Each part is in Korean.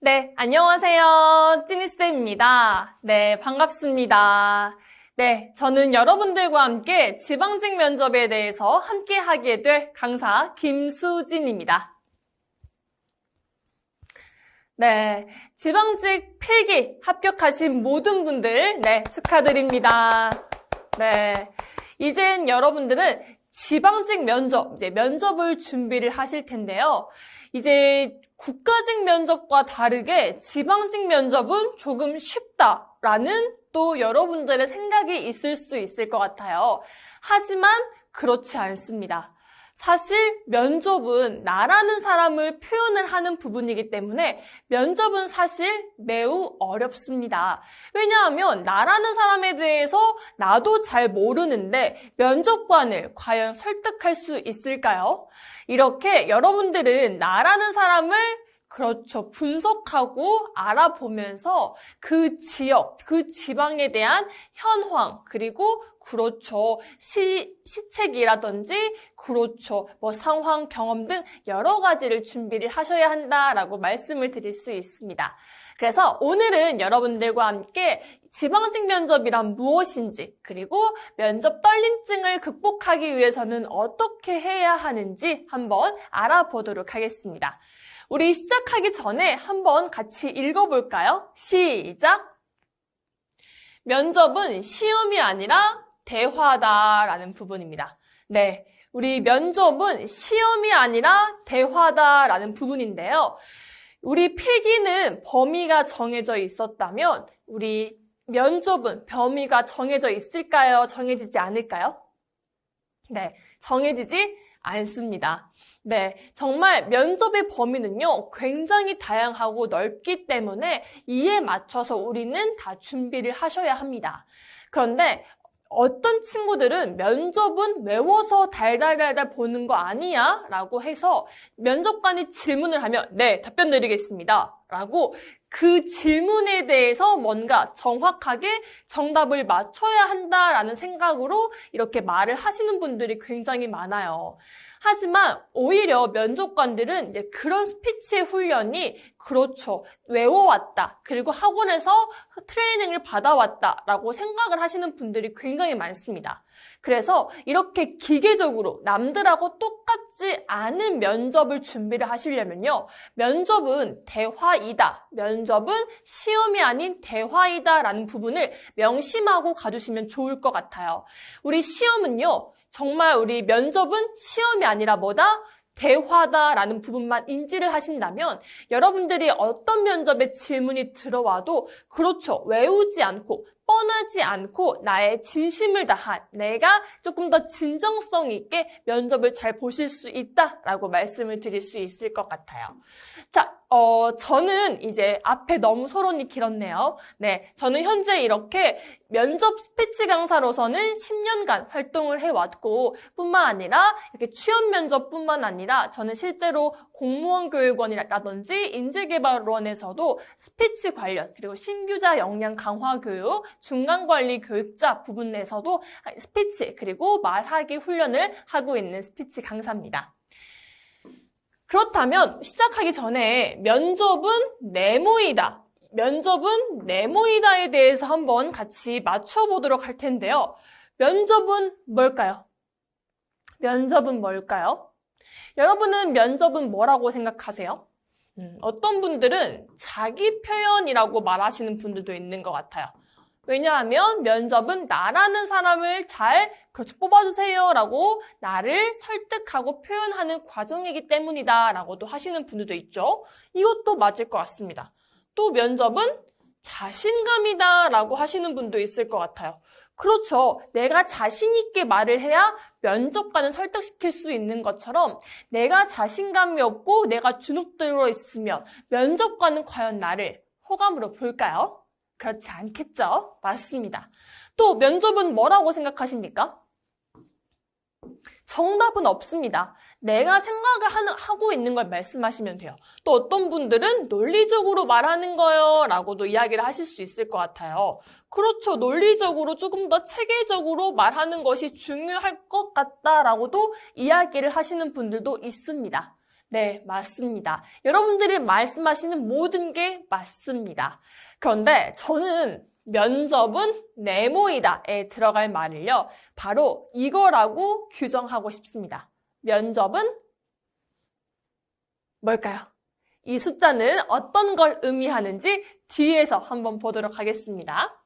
네, 안녕하세요. 찐이쌤입니다. 네, 반갑습니다. 네, 저는 여러분들과 함께 지방직 면접에 대해서 함께 하게 될 강사 김수진입니다. 네, 지방직 필기 합격하신 모든 분들, 네, 축하드립니다. 네, 이젠 여러분들은 지방직 면접, 이제 면접을 준비를 하실 텐데요. 이제 국가직 면접과 다르게 지방직 면접은 조금 쉽다라는 또 여러분들의 생각이 있을 수 있을 것 같아요. 하지만 그렇지 않습니다. 사실 면접은 나라는 사람을 표현을 하는 부분이기 때문에 면접은 사실 매우 어렵습니다. 왜냐하면 나라는 사람에 대해서 나도 잘 모르는데 면접관을 과연 설득할 수 있을까요? 이렇게 여러분들은 나라는 사람을 그렇죠. 분석하고 알아보면서 그 지역, 그 지방에 대한 현황, 그리고 그렇죠. 시책이라든지, 그렇죠. 상황, 경험 등 여러 가지를 준비를 하셔야 한다라고 말씀을 드릴 수 있습니다. 그래서 오늘은 여러분들과 함께 지방직 면접이란 무엇인지, 그리고 면접 떨림증을 극복하기 위해서는 어떻게 해야 하는지 한번 알아보도록 하겠습니다. 우리 시작하기 전에 한번 같이 읽어볼까요? 시작! 면접은 시험이 아니라 대화다라는 부분입니다. 네, 우리 면접은 시험이 아니라 대화다라는 부분인데요. 우리 필기는 범위가 정해져 있었다면 우리 면접은 범위가 정해져 있을까요? 정해지지 않을까요? 네, 정해지지 않습니다. 네, 정말 면접의 범위는요, 굉장히 다양하고 넓기 때문에 이에 맞춰서 우리는 다 준비를 하셔야 합니다. 그런데 어떤 친구들은 면접은 외워서 달달달달 보는 거 아니야? 라고 해서 면접관이 질문을 하면 네, 답변 드리겠습니다. 라고 그 질문에 대해서 뭔가 정확하게 정답을 맞춰야 한다라는 생각으로 이렇게 말을 하시는 분들이 굉장히 많아요. 하지만 오히려 면접관들은 이제 그런 스피치 훈련이 그렇죠. 외워왔다. 그리고 학원에서 트레이닝을 받아왔다라고 생각을 하시는 분들이 굉장히 많습니다. 그래서 이렇게 기계적으로 남들하고 똑같지 않은 면접을 준비를 하시려면요. 면접은 대화이다. 면접은 시험이 아닌 대화이다라는 부분을 명심하고 가주시면 좋을 것 같아요. 우리 시험은요. 정말 우리 면접은 시험이 아니라 뭐다? 대화다라는 부분만 인지를 하신다면 여러분들이 어떤 면접에 질문이 들어와도 그렇죠. 외우지 않고 뻔하지 않고 나의 진심을 다한 내가 조금 더 진정성 있게 면접을 잘 보실 수 있다라고 말씀을 드릴 수 있을 것 같아요. 자, 저는 이제 앞에 너무 서론이 길었네요. 네, 저는 현재 이렇게 면접 스피치 강사로서는 10년간 활동을 해왔고 뿐만 아니라 이렇게 취업 면접뿐만 아니라 저는 실제로 공무원 교육원이라든지 인재개발원에서도 스피치 관련 그리고 신규자 역량 강화 교육, 중간관리 교육자 부분에서도 스피치 그리고 말하기 훈련을 하고 있는 스피치 강사입니다. 그렇다면 시작하기 전에 면접은 네모이다. 면접은 네모이다에 대해서 한번 같이 맞춰보도록 할 텐데요. 면접은 뭘까요? 면접은 뭘까요? 여러분은 면접은 뭐라고 생각하세요? 어떤 분들은 자기 표현이라고 말하시는 분들도 있는 것 같아요. 왜냐하면 면접은 나라는 사람을 잘 그렇죠 뽑아주세요 라고 나를 설득하고 표현하는 과정이기 때문이다 라고도 하시는 분들도 있죠. 이것도 맞을 것 같습니다. 또 면접은 자신감이다 라고 하시는 분도 있을 것 같아요. 그렇죠. 내가 자신 있게 말을 해야 면접관을 설득시킬 수 있는 것처럼 내가 자신감이 없고 내가 주눅 들어 있으면 면접관은 과연 나를 호감으로 볼까요? 그렇지 않겠죠? 맞습니다. 또 면접은 뭐라고 생각하십니까? 정답은 없습니다. 내가 생각을 하고 있는 걸 말씀하시면 돼요. 또 어떤 분들은 논리적으로 말하는 거요 라고도 이야기를 하실 수 있을 것 같아요. 그렇죠. 논리적으로 조금 더 체계적으로 말하는 것이 중요할 것 같다라고도 이야기를 하시는 분들도 있습니다. 네, 맞습니다. 여러분들이 말씀하시는 모든 게 맞습니다. 그런데 저는 면접은 네모이다에 들어갈 말을요, 바로 이거라고 규정하고 싶습니다. 면접은 뭘까요? 이 숫자는 어떤 걸 의미하는지 뒤에서 한번 보도록 하겠습니다.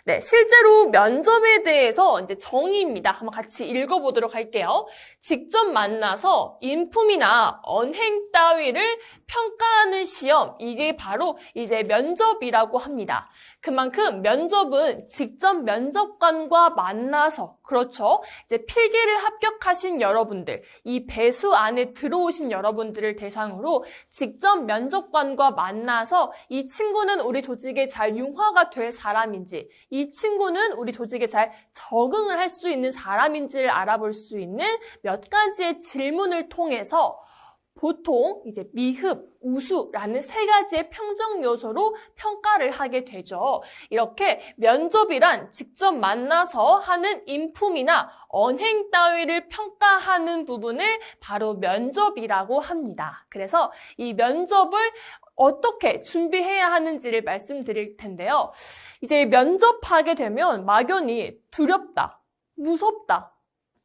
네, 실제로 면접에 대해서 이제 정의입니다. 한번 같이 읽어보도록 할게요. 직접 만나서 인품이나 언행 따위를 평가하는 시험, 이게 바로 이제 면접이라고 합니다. 그만큼 면접은 직접 면접관과 만나서, 그렇죠, 이제 필기를 합격하신 여러분들, 이 배수 안에 들어오신 여러분들을 대상으로 직접 면접관과 만나서 이 친구는 우리 조직에 잘 융화가 될 사람인지, 이 친구는 우리 조직에 잘 적응을 할 수 있는 사람인지를 알아볼 수 있는 몇 가지의 질문을 통해서 보통 이제 미흡, 우수라는 세 가지의 평정 요소로 평가를 하게 되죠. 이렇게 면접이란 직접 만나서 하는 인품이나 언행 따위를 평가하는 부분을 바로 면접이라고 합니다. 그래서 이 면접을 어떻게 준비해야 하는지를 말씀드릴 텐데요. 이제 면접하게 되면 막연히 두렵다, 무섭다,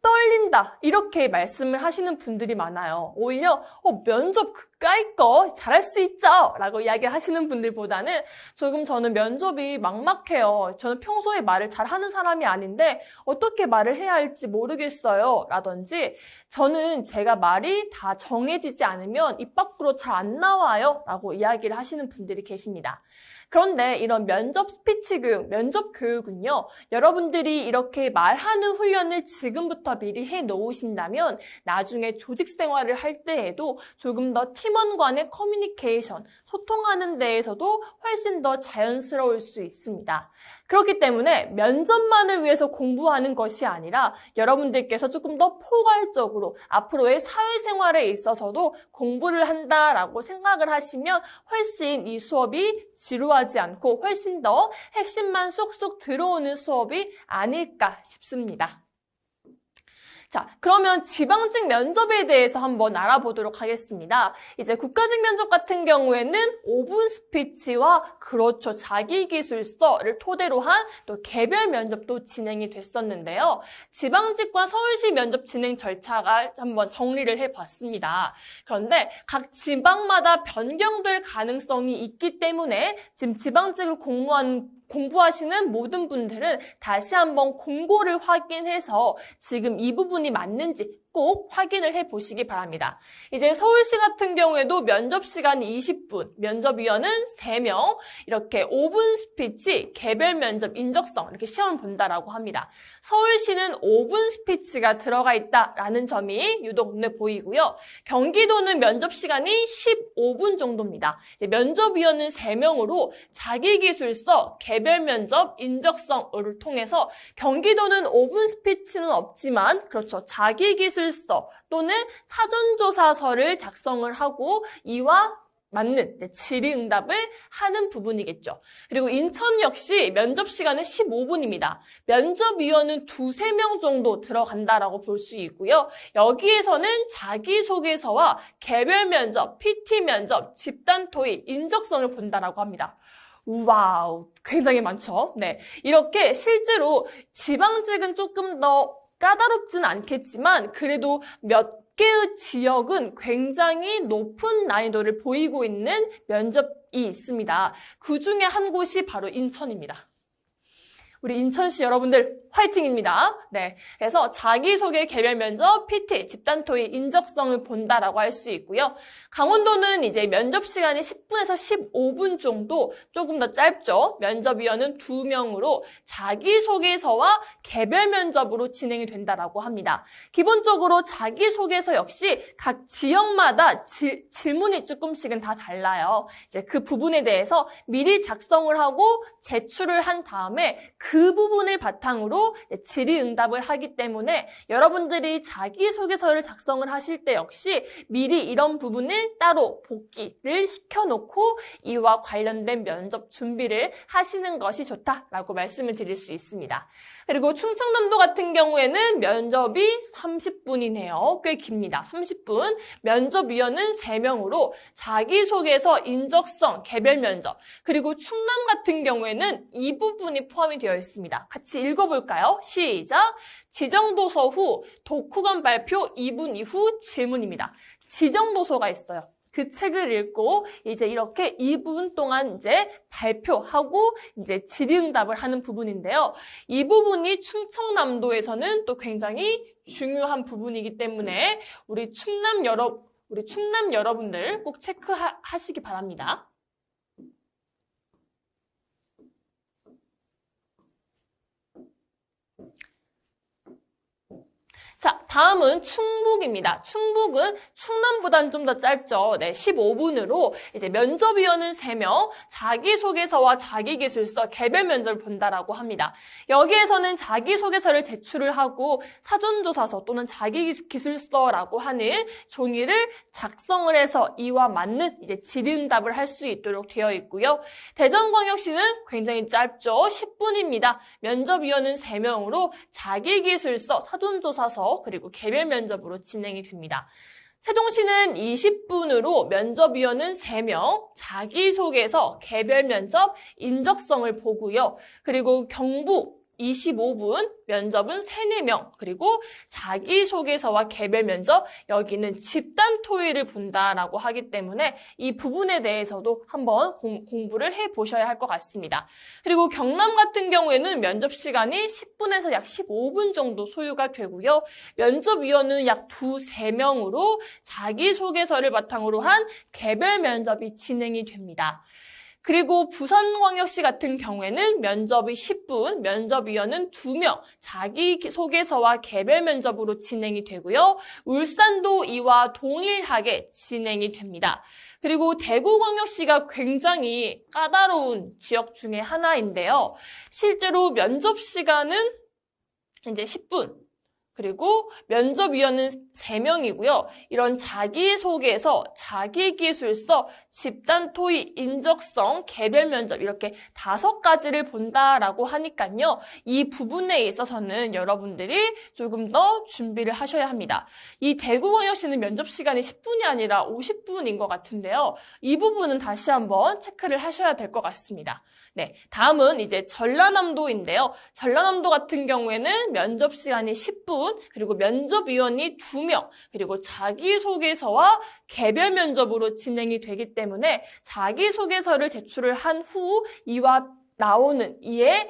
떨린다 이렇게 말씀을 하시는 분들이 많아요. 오히려 면접 그까이 거 잘할 수 있죠 라고 이야기하시는 분들보다는 조금 저는 면접이 막막해요. 저는 평소에 말을 잘하는 사람이 아닌데 어떻게 말을 해야 할지 모르겠어요 라든지 저는 제가 말이 다 정해지지 않으면 입 밖으로 잘 안 나와요 라고 이야기를 하시는 분들이 계십니다. 그런데 이런 면접 스피치 교육, 면접 교육은요, 여러분들이 이렇게 말하는 훈련을 지금부터 미리 해 놓으신다면 나중에 조직 생활을 할 때에도 조금 더 팀원 간의 커뮤니케이션, 소통하는 데에서도 훨씬 더 자연스러울 수 있습니다. 그렇기 때문에 면접만을 위해서 공부하는 것이 아니라 여러분들께서 조금 더 포괄적으로 앞으로의 사회생활에 있어서도 공부를 한다라고 생각을 하시면 훨씬 이 수업이 지루하지 않고 훨씬 더 핵심만 쏙쏙 들어오는 수업이 아닐까 싶습니다. 자, 그러면 지방직 면접에 대해서 한번 알아보도록 하겠습니다. 이제 국가직 면접 같은 경우에는 5분 스피치와 그렇죠, 자기기술서를 토대로 한 또 개별 면접도 진행이 됐었는데요. 지방직과 서울시 면접 진행 절차가 한번 정리를 해봤습니다. 그런데 각 지방마다 변경될 가능성이 있기 때문에 지금 지방직을 공부하시는 모든 분들은 다시 한번 공고를 확인해서 지금 이 부분이 맞는지 꼭 확인을 해보시기 바랍니다. 이제 서울시 같은 경우에도 면접 시간이 20분, 면접위원은 3명, 이렇게 5분 스피치, 개별 면접 인적성 이렇게 시험을 본다라고 합니다. 서울시는 5분 스피치가 들어가 있다라는 점이 유독 눈에 보이고요. 경기도는 면접 시간이 15분 정도입니다. 이제 면접위원은 3명으로 자기기술서, 개별 면접, 인적성을 통해서 경기도는 5분 스피치는 없지만 그렇죠. 자기기술서 또는 사전조사서를 작성을 하고 이와 맞는 질의응답을 하는 부분이겠죠. 그리고 인천 역시 면접 시간은 15분입니다. 면접위원은 2-3명 정도 들어간다라고 볼 수 있고요. 여기에서는 자기소개서와 개별 면접, PT 면접, 집단 토익, 인적성을 본다라고 합니다. 와우, 굉장히 많죠? 네, 이렇게 실제로 지방직은 조금 더 까다롭진 않겠지만 그래도 몇 개의 지역은 굉장히 높은 난이도를 보이고 있는 면접이 있습니다. 그 중에 한 곳이 바로 인천입니다. 우리 인천시 여러분들 화이팅입니다. 네, 그래서 자기소개 개별 면접, PT, 집단 토익, 인적성을 본다라고 할 수 있고요. 강원도는 이제 면접 시간이 10분에서 15분 정도 조금 더 짧죠. 면접위원은 2명으로 자기소개서와 개별 면접으로 진행이 된다라고 합니다. 기본적으로 자기소개서 역시 각 지역마다 질문이 조금씩은 다 달라요. 이제 그 부분에 대해서 미리 작성을 하고 제출을 한 다음에 그 부분을 바탕으로 질의응답을 하기 때문에 여러분들이 자기소개서를 작성을 하실 때 역시 미리 이런 부분을 따로 복기를 시켜놓고 이와 관련된 면접 준비를 하시는 것이 좋다라고 말씀을 드릴 수 있습니다. 그리고 충청남도 같은 경우에는 면접이 30분이네요. 꽤 깁니다. 30분. 면접위원은 3명으로 자기소개서, 인적성, 개별 면접, 그리고 충남 같은 경우에는 이 부분이 포함이 되어 있습니다. 같이 읽어볼까요? 시작! 지정도서 후 독후감 발표 2분 이후 질문입니다. 지정도서가 있어요. 그 책을 읽고 이제 이렇게 2분 동안 이제 발표하고 이제 질의응답을 하는 부분인데요. 이 부분이 충청남도에서는 또 굉장히 중요한 부분이기 때문에 우리 충남 여러분들 꼭 체크하시기 바랍니다. 자, 다음은 충북입니다. 충북은 충남보다는 좀 더 짧죠. 네, 15분으로 이제 면접위원은 3명, 자기소개서와 자기기술서, 개별 면접을 본다라고 합니다. 여기에서는 자기소개서를 제출을 하고 사전조사서 또는 자기기술서라고 하는 종이를 작성을 해서 이와 맞는 이제 질의응답을 할 수 있도록 되어 있고요. 대전광역시는 굉장히 짧죠. 10분입니다. 면접위원은 3명으로 자기기술서, 사전조사서, 그리고 개별 면접으로 진행이 됩니다. 세종시는 20분으로 면접위원은 3명, 자기소개서, 개별 면접, 인적성을 보고요. 그리고 경북 25분, 면접은 3, 4명, 그리고 자기소개서와 개별 면접, 여기는 집단 토의를 본다라고 하기 때문에 이 부분에 대해서도 한번 공부를 해보셔야 할 것 같습니다. 그리고 경남 같은 경우에는 면접 시간이 10분에서 약 15분 정도 소요가 되고요. 면접위원은 약 2, 3명으로 자기소개서를 바탕으로 한 개별 면접이 진행이 됩니다. 그리고 부산광역시 같은 경우에는 면접이 10분, 면접위원은 2명, 자기소개서와 개별 면접으로 진행이 되고요. 울산도 이와 동일하게 진행이 됩니다. 그리고 대구광역시가 굉장히 까다로운 지역 중에 하나인데요. 실제로 면접 시간은 이제 10분. 그리고 면접위원은 3명이고요. 이런 자기소개서, 자기기술서, 집단토의, 인적성, 개별 면접 이렇게 5가지를 본다라고 하니까요. 이 부분에 있어서는 여러분들이 조금 더 준비를 하셔야 합니다. 이 대구광역시는 면접 시간이 10분이 아니라 50분인 것 같은데요. 이 부분은 다시 한번 체크를 하셔야 될 것 같습니다. 네, 다음은 이제 전라남도인데요. 전라남도 같은 경우에는 면접 시간이 10분, 그리고 면접위원이 2명, 그리고 자기소개서와 개별 면접으로 진행이 되기 때문에 자기소개서를 제출을 한 후 이와 나오는 이에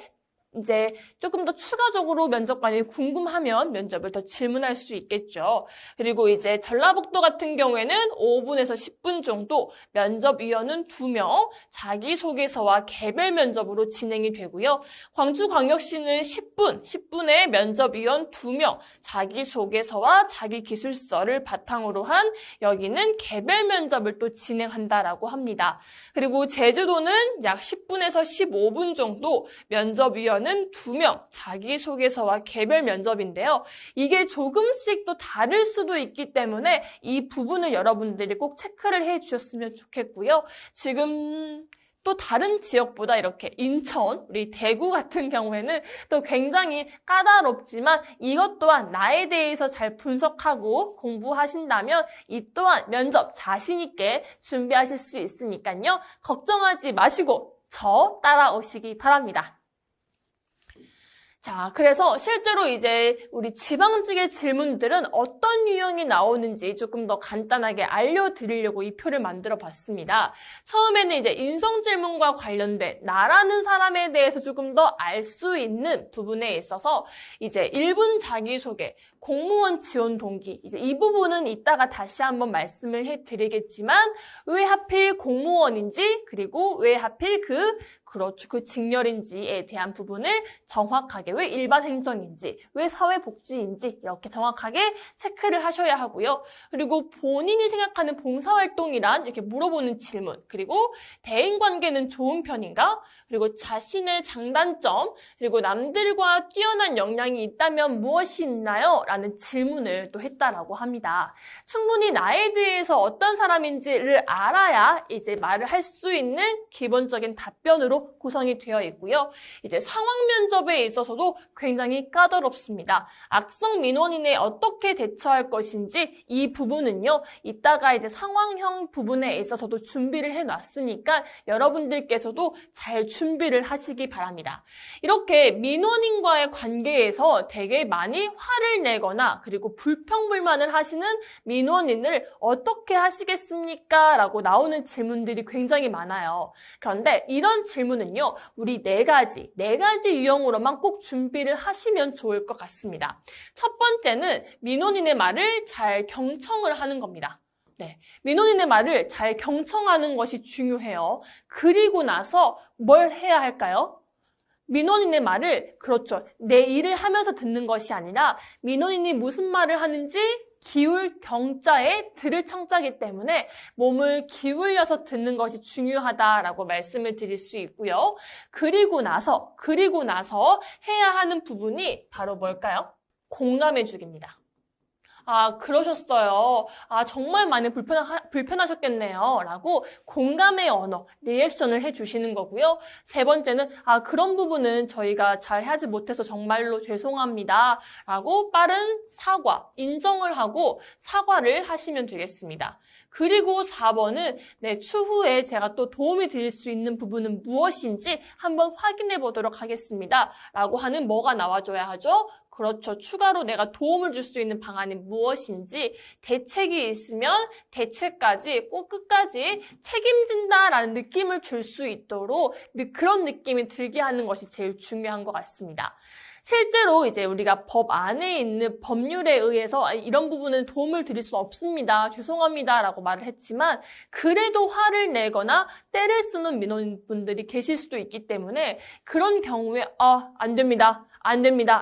이제 조금 더 추가적으로 면접관이 궁금하면 면접을 더 질문할 수 있겠죠. 그리고 이제 전라북도 같은 경우에는 5분에서 10분 정도, 면접위원은 2명, 자기소개서와 개별 면접으로 진행이 되고요. 광주광역시는 10분에 면접위원 2명, 자기소개서와 자기기술서를 바탕으로 한 여기는 개별 면접을 또 진행한다라고 합니다. 그리고 제주도는 약 10분에서 15분 정도, 면접위원 는 2명, 자기소개서와 개별 면접인데요. 이게 조금씩 또 다를 수도 있기 때문에 이 부분을 여러분들이 꼭 체크를 해주셨으면 좋겠고요. 지금 또 다른 지역보다 이렇게 인천, 우리 대구 같은 경우에는 또 굉장히 까다롭지만 이것 또한 나에 대해서 잘 분석하고 공부하신다면 이 또한 면접 자신 있게 준비하실 수 있으니까요. 걱정하지 마시고 저 따라오시기 바랍니다. 자, 그래서 실제로 이제 우리 지방직의 질문들은 어떤 유형이 나오는지 조금 더 간단하게 알려드리려고 이 표를 만들어 봤습니다. 처음에는 이제 인성 질문과 관련된 나라는 사람에 대해서 조금 더 알 수 있는 부분에 있어서 이제 1분 자기소개, 공무원 지원 동기, 이제 이 부분은 이따가 다시 한번 말씀을 해드리겠지만 왜 하필 공무원인지 그리고 왜 하필 그렇죠. 그 직렬인지에 대한 부분을 정확하게 왜 일반 행정인지, 왜 사회복지인지 이렇게 정확하게 체크를 하셔야 하고요. 그리고 본인이 생각하는 봉사활동이란 이렇게 물어보는 질문, 그리고 대인관계는 좋은 편인가? 그리고 자신의 장단점, 그리고 남들과 뛰어난 역량이 있다면 무엇이 있나요? 라는 질문을 또 했다라고 합니다. 충분히 나에 대해서 어떤 사람인지를 알아야 이제 말을 할 수 있는 기본적인 답변으로 부분으로 구성이 되어 있고요. 이제 상황 면접에 있어서도 굉장히 까다롭습니다. 악성 민원인에 어떻게 대처할 것인지 이 부분은요, 이따가 이제 상황형 부분에 있어서도 준비를 해놨으니까 여러분들께서도 잘 준비를 하시기 바랍니다. 이렇게 민원인과의 관계에서 되게 많이 화를 내거나 그리고 불평불만을 하시는 민원인을 어떻게 하시겠습니까? 라고 나오는 질문들이 굉장히 많아요. 그런데 이런 질문은요, 우리 네 가지 유형으로만 꼭 준비를 하시면 좋을 것 같습니다. 첫 번째는 민원인의 말을 잘 경청을 하는 겁니다. 네, 민원인의 말을 잘 경청하는 것이 중요해요. 그리고 나서 뭘 해야 할까요? 민원인의 말을, 그렇죠, 내 일을 하면서 듣는 것이 아니라 민원인이 무슨 말을 하는지 기울 경자에 들을 청자이기 때문에 몸을 기울여서 듣는 것이 중요하다라고 말씀을 드릴 수 있고요. 그리고 나서 해야 하는 부분이 바로 뭘까요? 공감해 주기입니다. 아, 그러셨어요. 아, 정말 많이 불편하셨겠네요. 라고 공감의 언어, 리액션을 해주시는 거고요. 세 번째는, 아, 그런 부분은 저희가 잘 하지 못해서 정말로 죄송합니다. 라고 빠른 사과, 인정을 하고 사과를 하시면 되겠습니다. 그리고 4번은 추후에 제가 또 도움이 드릴 수 있는 부분은 무엇인지 한번 확인해 보도록 하겠습니다. 라고 하는 뭐가 나와줘야 하죠? 그렇죠. 추가로 내가 도움을 줄 수 있는 방안이 무엇인지, 대책이 있으면 대책까지 꼭 끝까지 책임진다라는 느낌을 줄 수 있도록 그런 느낌이 들게 하는 것이 제일 중요한 것 같습니다. 실제로 이제 우리가 법 안에 있는 법률에 의해서 이런 부분은 도움을 드릴 수 없습니다. 죄송합니다. 라고 말을 했지만 그래도 화를 내거나 때를 쓰는 민원인분들이 계실 수도 있기 때문에 그런 경우에 안 됩니다.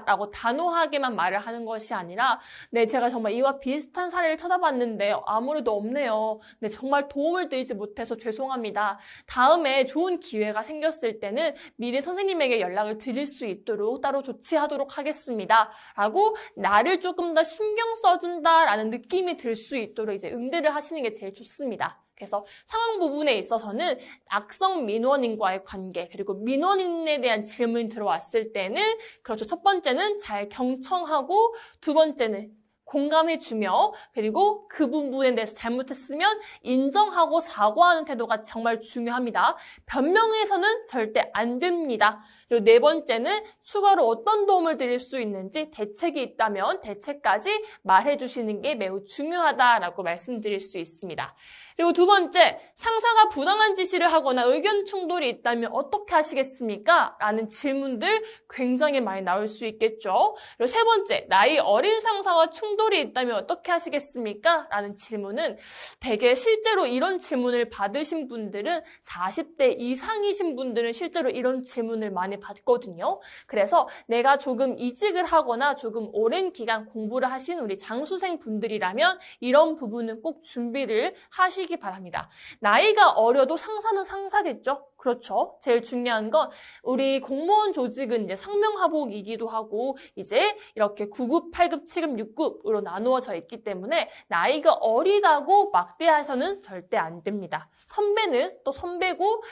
라고 단호하게만 말을 하는 것이 아니라 제가 정말 이와 비슷한 사례를 찾아봤는데 아무래도 없네요. 정말 도움을 드리지 못해서 죄송합니다. 다음에 좋은 기회가 생겼을 때는 미리 선생님에게 연락을 드릴 수 있도록 따로 조치하도록 하겠습니다. 라고 나를 조금 더 신경 써준다라는 느낌이 들 수 있도록 이제 응대를 하시는 게 제일 좋습니다. 그래서 상황 부분에 있어서는 악성 민원인과의 관계, 그리고 민원인에 대한 질문이 들어왔을 때는, 그렇죠, 첫 번째는 잘 경청하고, 두 번째는 공감해주며, 그리고 그 부분에 대해서 잘못했으면 인정하고 사과하는 태도가 정말 중요합니다. 변명해서는 절대 안 됩니다. 그리고 네 번째는 추가로 어떤 도움을 드릴 수 있는지 대책이 있다면 대책까지 말해주시는 게 매우 중요하다라고 말씀드릴 수 있습니다. 그리고 두 번째, 상사가 부당한 지시를 하거나 의견 충돌이 있다면 어떻게 하시겠습니까? 라는 질문들 굉장히 많이 나올 수 있겠죠. 그리고 세 번째, 나이 어린 상사와 충돌이 있다면 어떻게 하시겠습니까? 라는 질문은 되게 실제로 이런 질문을 받으신 분들은 40대 이상이신 분들은 실제로 이런 질문을 많이 받거든요. 그래서 내가 조금 이직을 하거나 조금 오랜 기간 공부를 하신 우리 장수생 분들이라면 이런 부분은 꼭 준비를 하시기 바랍니다. 나이가 어려도 상사는 상사겠죠? 그렇죠. 제일 중요한 건 우리 공무원 조직은 이제 상명하복이기도 하고 이제 이렇게 9급, 8급, 7급, 6급으로 나누어져 있기 때문에 나이가 어리다고 막대해서는 절대 안 됩니다. 선배는 또 선배고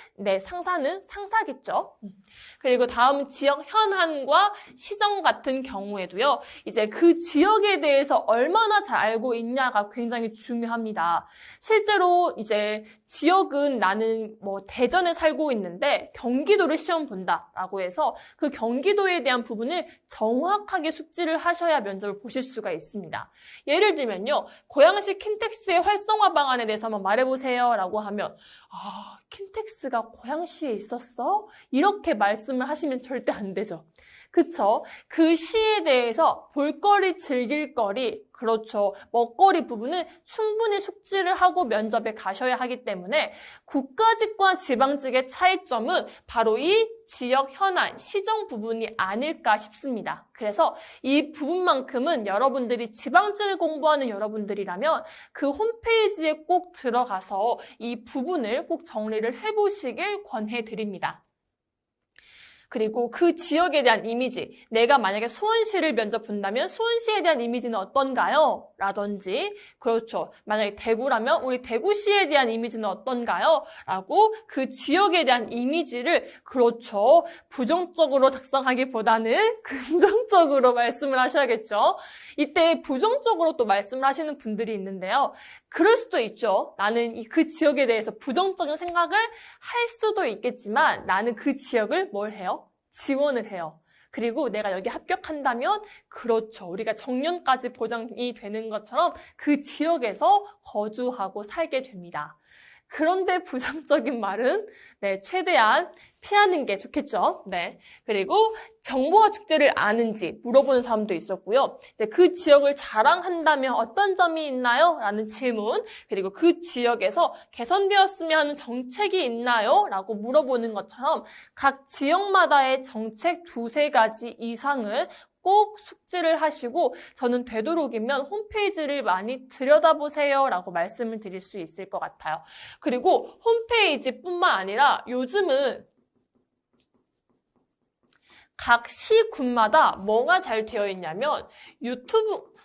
상사는 상사겠죠. 그리고 다음 지역 현안과 시정 같은 경우에도요. 이제 그 지역에 대해서 얼마나 잘 알고 있냐가 굉장히 중요합니다. 실제로 이제 지역은 나는 대전에 살고 있는데 경기도를 시험 본다라고 해서 그 경기도에 대한 부분을 정확하게 숙지를 하셔야 면접을 보실 수가 있습니다. 예를 들면요. 고양시 킨텍스의 활성화 방안에 대해서 한번 말해보세요 라고 하면 킨텍스가 고양시에 있었어? 이렇게 말씀을 하시면 절대 안 되죠. 그쵸? 그 시에 대해서 볼거리, 즐길거리, 그렇죠. 먹거리 부분은 충분히 숙지를 하고 면접에 가셔야 하기 때문에 국가직과 지방직의 차이점은 바로 이 지역 현안, 시정 부분이 아닐까 싶습니다. 그래서 이 부분만큼은 여러분들이 지방직을 공부하는 여러분들이라면 그 홈페이지에 꼭 들어가서 이 부분을 꼭 정리를 해보시길 권해드립니다. 그리고 그 지역에 대한 이미지, 내가 만약에 수원시를 면접 본다면 수원시에 대한 이미지는 어떤가요? 라든지, 그렇죠. 만약에 대구라면 우리 대구시에 대한 이미지는 어떤가요? 라고 그 지역에 대한 이미지를, 그렇죠. 부정적으로 작성하기보다는 긍정적으로 말씀을 하셔야겠죠. 이때 부정적으로 또 말씀을 하시는 분들이 있는데요. 그럴 수도 있죠. 나는 그 지역에 대해서 부정적인 생각을 할 수도 있겠지만 나는 그 지역을 뭘 해요? 지원을 해요. 그리고 내가 여기 합격한다면 그렇죠. 우리가 정년까지 보장이 되는 것처럼 그 지역에서 거주하고 살게 됩니다. 그런데 부정적인 말은 최대한 피하는 게 좋겠죠. 그리고 정보화 축제를 아는지 물어보는 사람도 있었고요. 그 지역을 자랑한다면 어떤 점이 있나요? 라는 질문, 그리고 그 지역에서 개선되었으면 하는 정책이 있나요? 라고 물어보는 것처럼 각 지역마다의 정책 2-3가지 이상을 꼭 숙지를 하시고 저는 되도록이면 홈페이지를 많이 들여다보세요 라고 말씀을 드릴 수 있을 것 같아요. 그리고 홈페이지뿐만 아니라 요즘은 각 시군마다 뭐가 잘 되어 있냐면 유튜브,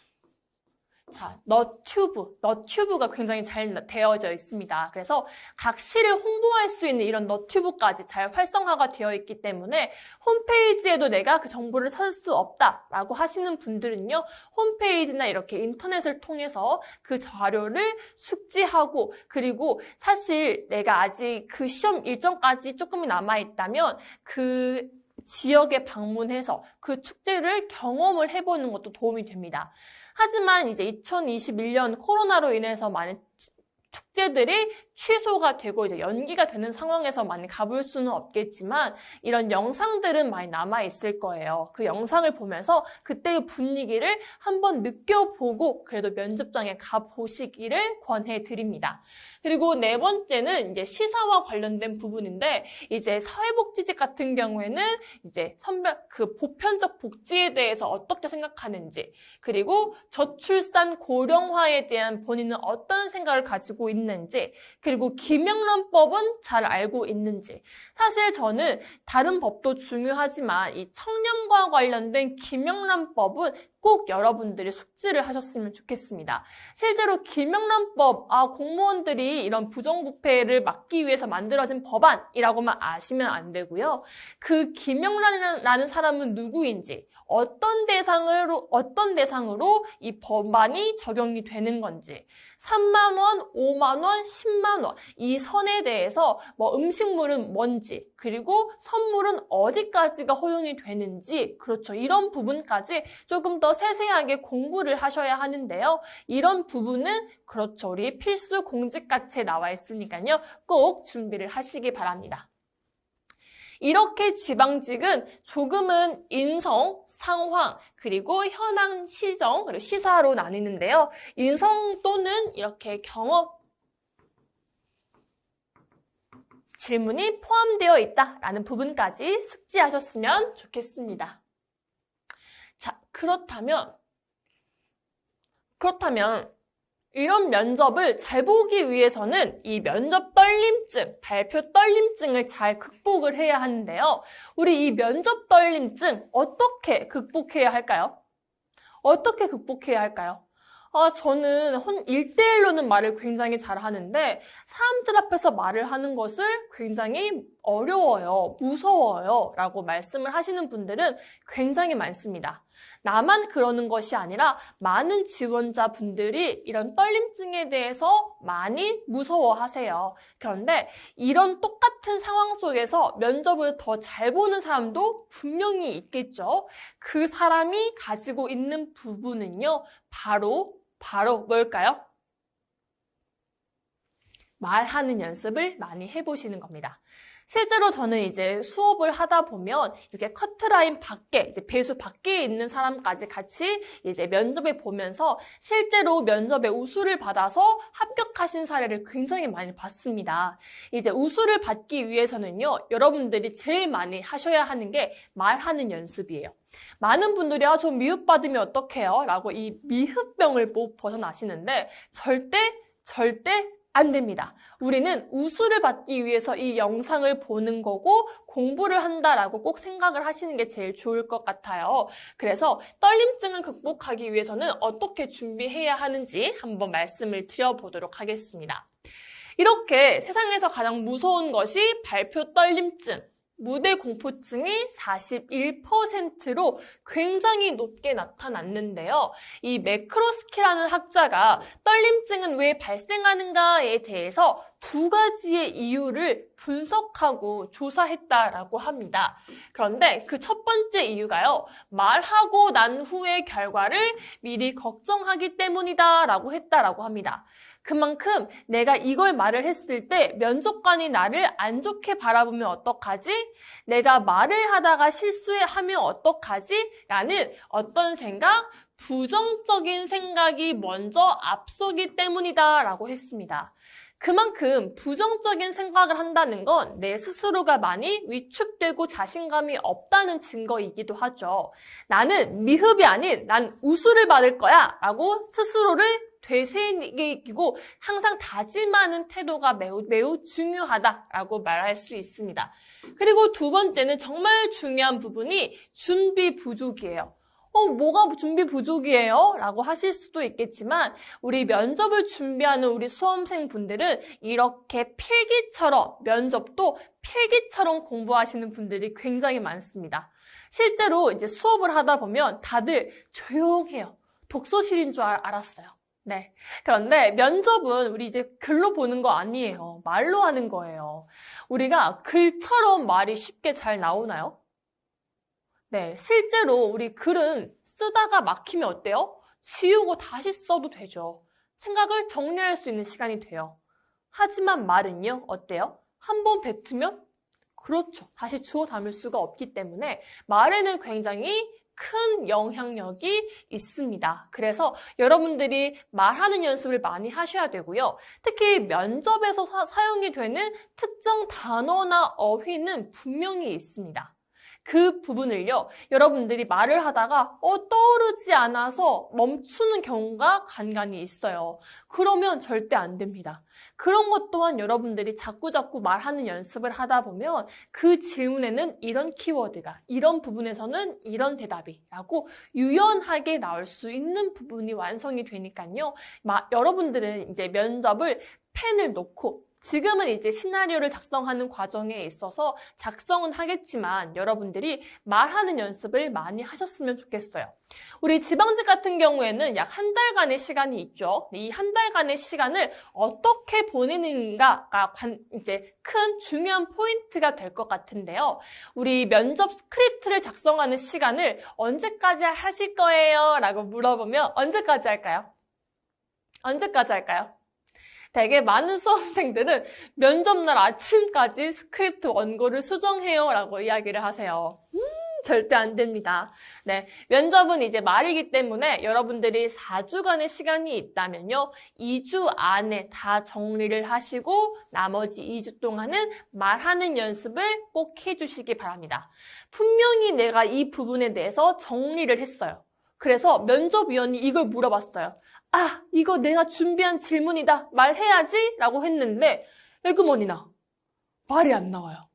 너튜브가 굉장히 잘 되어져 있습니다. 그래서 각 시를 홍보할 수 있는 이런 너튜브까지 잘 활성화가 되어 있기 때문에 홈페이지에도 내가 그 정보를 찾을 수 없다라고 하시는 분들은요, 홈페이지나 이렇게 인터넷을 통해서 그 자료를 숙지하고, 그리고 사실 내가 아직 그 시험 일정까지 조금이 남아있다면 그 지역에 방문해서 그 축제를 경험을 해보는 것도 도움이 됩니다. 하지만 이제 2021년 코로나로 인해서 많은 축제들이 취소가 되고 이제 연기가 되는 상황에서 많이 가볼 수는 없겠지만 이런 영상들은 많이 남아있을 거예요. 그 영상을 보면서 그때의 분위기를 한번 느껴보고 그래도 면접장에 가보시기를 권해드립니다. 그리고 4번째는 이제 시사와 관련된 부분인데, 이제 사회복지직 같은 경우에는 이제 보편적 복지에 대해서 어떻게 생각하는지, 그리고 저출산 고령화에 대한 본인은 어떤 생각을 가지고 있는지, 그리고 김영란법은 잘 알고 있는지. 사실 저는 다른 법도 중요하지만 이 청년과 관련된 김영란법은 꼭 여러분들이 숙지를 하셨으면 좋겠습니다. 실제로 김영란법, 공무원들이 이런 부정부패를 막기 위해서 만들어진 법안이라고만 아시면 안 되고요. 그 김영란이라는 사람은 누구인지, 어떤 대상으로 이 법안이 적용이 되는 건지, 3만 원, 5만 원, 10만 원, 이 선에 대해서 음식물은 뭔지, 그리고 선물은 어디까지가 허용이 되는지, 그렇죠. 이런 부분까지 조금 더 세세하게 공부를 하셔야 하는데요. 이런 부분은 그렇죠. 우리 필수 공직과체에 나와 있으니까요. 꼭 준비를 하시기 바랍니다. 이렇게 지방직은 조금은 인성, 상황, 그리고 현황, 시정, 그리고 시사로 나뉘는데요. 인성 또는 이렇게 경험 질문이 포함되어 있다라는 부분까지 숙지하셨으면 좋겠습니다. 자, 그렇다면 이런 면접을 잘 보기 위해서는 이 면접 떨림증, 발표 떨림증을 잘 극복을 해야 하는데요. 우리 이 면접 떨림증 어떻게 극복해야 할까요? 어떻게 극복해야 할까요? 저는 1대1로는 말을 굉장히 잘 하는데 사람들 앞에서 말을 하는 것을 굉장히 어려워요, 무서워요 라고 말씀을 하시는 분들은 굉장히 많습니다. 나만 그러는 것이 아니라 많은 지원자분들이 이런 떨림증에 대해서 많이 무서워하세요. 그런데 이런 똑같은 상황 속에서 면접을 더 잘 보는 사람도 분명히 있겠죠. 그 사람이 가지고 있는 부분은요, 바로 뭘까요? 말하는 연습을 많이 해보시는 겁니다. 실제로 저는 이제 수업을 하다 보면 이렇게 커트라인 밖에, 이제 배수 밖에 있는 사람까지 같이 이제 면접을 보면서 실제로 면접에 우수를 받아서 합격하신 사례를 굉장히 많이 봤습니다. 이제 우수를 받기 위해서는요, 여러분들이 제일 많이 하셔야 하는 게 말하는 연습이에요. 많은 분들이 저 미흡받으면 어떡해요? 라고 이 미흡병을 못 벗어나시는데 절대 안 됩니다. 우리는 우수를 받기 위해서 이 영상을 보는 거고 공부를 한다라고 꼭 생각을 하시는 게 제일 좋을 것 같아요. 그래서 떨림증을 극복하기 위해서는 어떻게 준비해야 하는지 한번 말씀을 드려보도록 하겠습니다. 이렇게 세상에서 가장 무서운 것이 발표 떨림증, 무대 공포증이 41%로 굉장히 높게 나타났는데요. 이 매크로스키라는 학자가 떨림증은 왜 발생하는가에 대해서 두 가지의 이유를 분석하고 조사했다라고 합니다. 그런데 그 첫 번째 이유가요. 말하고 난 후의 결과를 미리 걱정하기 때문이다라고 했다라고 합니다. 그만큼 내가 이걸 말을 했을 때 면접관이 나를 안 좋게 바라보면 어떡하지? 내가 말을 하다가 실수하면 어떡하지? 라는 어떤 생각, 부정적인 생각이 먼저 앞서기 때문이다 라고 했습니다. 그만큼 부정적인 생각을 한다는 건 내 스스로가 많이 위축되고 자신감이 없다는 증거이기도 하죠. 나는 미흡이 아닌 난 우수를 받을 거야 라고 스스로를 되새기고 항상 다짐하는 태도가 매우 중요하다라고 말할 수 있습니다. 그리고 두 번째는 정말 중요한 부분이 준비 부족이에요. 뭐가 준비 부족이에요? 라고 하실 수도 있겠지만 우리 면접을 준비하는 우리 수험생분들은 이렇게 필기처럼 면접도 필기처럼 공부하시는 분들이 굉장히 많습니다. 실제로 이제 수업을 하다 보면 다들 조용해요. 독서실인 줄 알았어요. 네. 그런데 면접은 우리 이제 글로 보는 거 아니에요. 말로 하는 거예요. 우리가 글처럼 말이 쉽게 잘 나오나요? 네. 실제로 우리 글은 쓰다가 막히면 어때요? 지우고 다시 써도 되죠. 생각을 정리할 수 있는 시간이 돼요. 하지만 말은요? 어때요? 한번 뱉으면? 그렇죠. 다시 주워 담을 수가 없기 때문에 말에는 굉장히 큰 영향력이 있습니다. 그래서 여러분들이 말하는 연습을 많이 하셔야 되고요. 특히 면접에서 사용이 되는 특정 단어나 어휘는 분명히 있습니다. 그 부분을요, 여러분들이 말을 하다가 떠오르지 않아서 멈추는 경우가 간간히 있어요. 그러면 절대 안 됩니다. 그런 것 또한 여러분들이 자꾸자꾸 말하는 연습을 하다 보면 그 질문에는 이런 키워드가, 이런 부분에서는 이런 대답이 라고 유연하게 나올 수 있는 부분이 완성이 되니까요. 여러분들은 이제 면접을 펜을 놓고 지금은 이제 시나리오를 작성하는 과정에 있어서 작성은 하겠지만 여러분들이 말하는 연습을 많이 하셨으면 좋겠어요. 우리 지방직 같은 경우에는 약 한 달간의 시간이 있죠. 이 한 달간의 시간을 어떻게 보내는가가 이제 큰 중요한 포인트가 될 것 같은데요. 우리 면접 스크립트를 작성하는 시간을 언제까지 하실 거예요? 라고 물어보면 언제까지 할까요? 언제까지 할까요? 되게 많은 수험생들은 면접날 아침까지 스크립트 원고를 수정해요 라고 이야기를 하세요. 절대 안 됩니다. 네, 면접은 이제 말이기 때문에 여러분들이 4주간의 시간이 있다면요. 2주 안에 다 정리를 하시고 나머지 2주 동안은 말하는 연습을 꼭 해주시기 바랍니다. 분명히 내가 이 부분에 대해서 정리를 했어요. 그래서 면접위원이 이걸 물어봤어요. 이거 내가 준비한 질문이다. 말해야지? 라고 했는데 에그머니나 말이 안 나와요.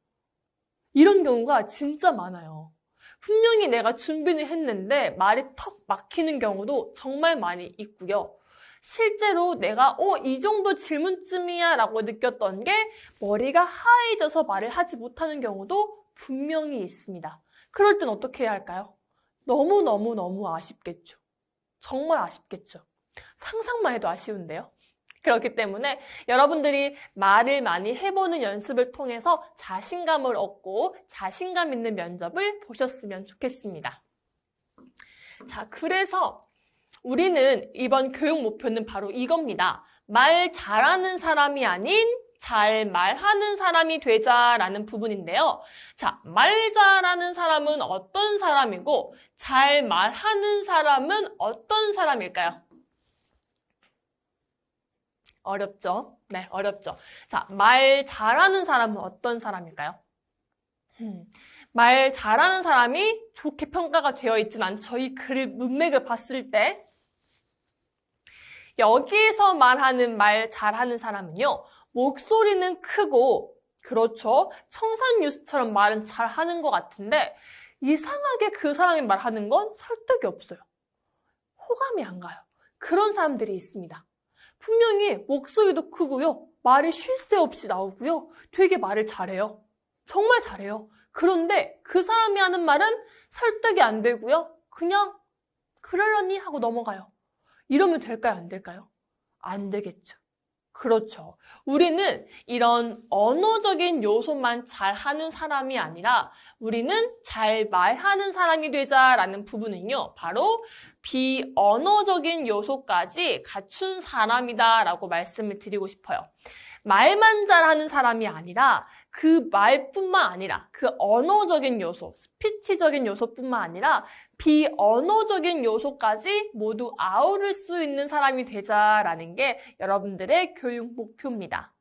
이런 경우가 진짜 많아요. 분명히 내가 준비는 했는데 말이 턱 막히는 경우도 정말 많이 있고요. 실제로 내가 이 정도 질문쯤이야 라고 느꼈던 게 머리가 하얘져서 말을 하지 못하는 경우도 분명히 있습니다. 그럴 땐 어떻게 해야 할까요? 너무 아쉽겠죠. 정말 아쉽겠죠. 상상만 해도 아쉬운데요. 그렇기 때문에 여러분들이 말을 많이 해보는 연습을 통해서 자신감을 얻고 자신감 있는 면접을 보셨으면 좋겠습니다. 자, 그래서 우리는 이번 교육 목표는 바로 이겁니다. 말 잘하는 사람이 아닌 잘 말하는 사람이 되자라는 부분인데요. 자, 말 잘하는 사람은 어떤 사람이고 잘 말하는 사람은 어떤 사람일까요? 어렵죠? 네, 어렵죠. 자, 말 잘하는 사람은 어떤 사람일까요? 말 잘하는 사람이 좋게 평가가 되어 있진 않죠. 이 글을 문맥을 봤을 때. 여기에서 말하는 말 잘하는 사람은요, 목소리는 크고, 그렇죠. 청산 유수처럼 말은 잘하는 것 같은데, 이상하게 그 사람이 말하는 건 설득이 없어요. 호감이 안 가요. 그런 사람들이 있습니다. 분명히 목소리도 크고요, 말이 쉴 새 없이 나오고요, 되게 말을 잘해요. 정말 잘해요. 그런데 그 사람이 하는 말은 설득이 안 되고요, 그냥 그러려니 하고 넘어가요. 이러면 될까요? 안 될까요? 안 되겠죠. 그렇죠. 우리는 이런 언어적인 요소만 잘하는 사람이 아니라 우리는 잘 말하는 사람이 되자라는 부분은요, 바로 비언어적인 요소까지 갖춘 사람이다라고 말씀을 드리고 싶어요. 말만 잘하는 사람이 아니라 그 말뿐만 아니라 그 언어적인 요소, 스피치적인 요소뿐만 아니라 비언어적인 요소까지 모두 아우를 수 있는 사람이 되자라는 게 여러분들의 교육 목표입니다.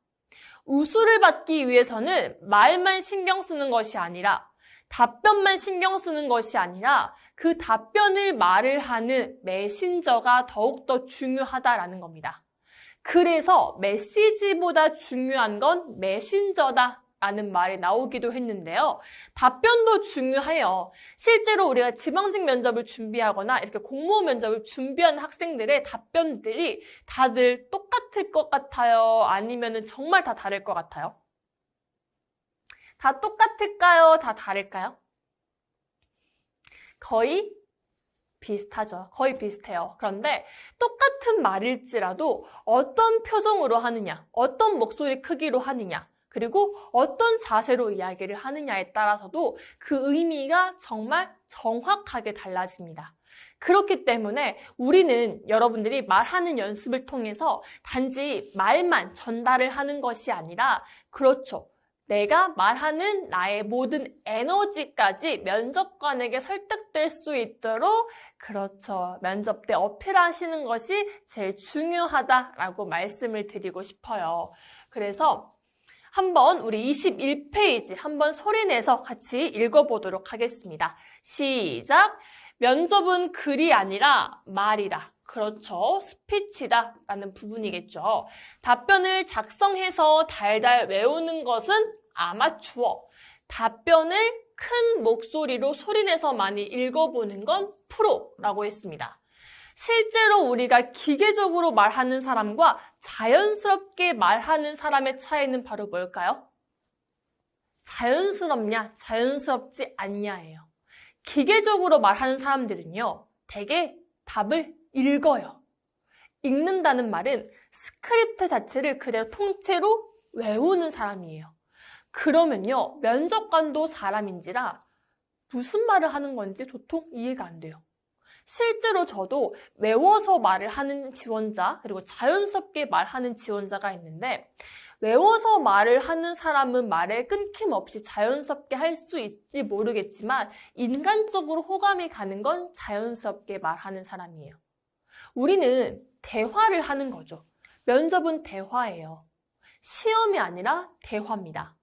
우수를 받기 위해서는 말만 신경 쓰는 것이 아니라 답변만 신경 쓰는 것이 아니라 그 답변을 말을 하는 메신저가 더욱더 중요하다라는 겁니다. 그래서 메시지보다 중요한 건 메신저다 라는 말이 나오기도 했는데요. 답변도 중요해요. 실제로 우리가 지방직 면접을 준비하거나 이렇게 공무원 면접을 준비하는 학생들의 답변들이 다들 똑같을 것 같아요? 아니면 정말 다 다를 것 같아요? 다 똑같을까요? 다 다를까요? 거의 비슷하죠. 거의 비슷해요. 그런데 똑같은 말일지라도 어떤 표정으로 하느냐, 어떤 목소리 크기로 하느냐, 그리고 어떤 자세로 이야기를 하느냐에 따라서도 그 의미가 정말 정확하게 달라집니다. 그렇기 때문에 우리는 여러분들이 말하는 연습을 통해서 단지 말만 전달을 하는 것이 아니라, 그렇죠, 내가 말하는 나의 모든 에너지까지 면접관에게 설득될 수 있도록, 그렇죠, 면접 때 어필하시는 것이 제일 중요하다라고 말씀을 드리고 싶어요. 그래서 한번 우리 21페이지 한번 소리내서 같이 읽어보도록 하겠습니다. 시작! 면접은 글이 아니라 말이다. 그렇죠. 스피치다 라는 부분이겠죠. 답변을 작성해서 달달 외우는 것은 아마추어. 답변을 큰 목소리로 소리내서 많이 읽어보는 건 프로라고 했습니다. 실제로 우리가 기계적으로 말하는 사람과 자연스럽게 말하는 사람의 차이는 바로 뭘까요? 자연스럽냐, 자연스럽지 않냐예요. 기계적으로 말하는 사람들은요, 대개 답을 읽어요. 읽는다는 말은 스크립트 자체를 그대로 통째로 외우는 사람이에요. 그러면요, 면접관도 사람인지라 무슨 말을 하는 건지 도통 이해가 안 돼요. 실제로 저도 외워서 말을 하는 지원자, 그리고 자연스럽게 말하는 지원자가 있는데, 외워서 말을 하는 사람은 말을 끊김없이 자연스럽게 할 수 있지 모르겠지만 인간적으로 호감이 가는 건 자연스럽게 말하는 사람이에요. 우리는 대화를 하는 거죠. 면접은 대화예요. 시험이 아니라 대화입니다.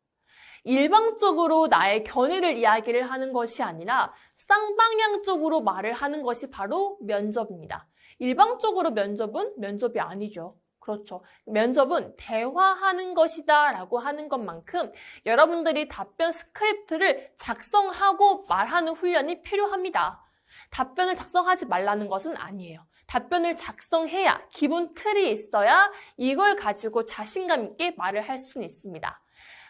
일방적으로 나의 견해를 이야기를 하는 것이 아니라 쌍방향적으로 말을 하는 것이 바로 면접입니다. 일방적으로 면접은 면접이 아니죠. 그렇죠. 면접은 대화하는 것이다 라고 하는 것만큼 여러분들이 답변 스크립트를 작성하고 말하는 훈련이 필요합니다. 답변을 작성하지 말라는 것은 아니에요. 답변을 작성해야, 기본 틀이 있어야 이걸 가지고 자신감 있게 말을 할 수는 있습니다.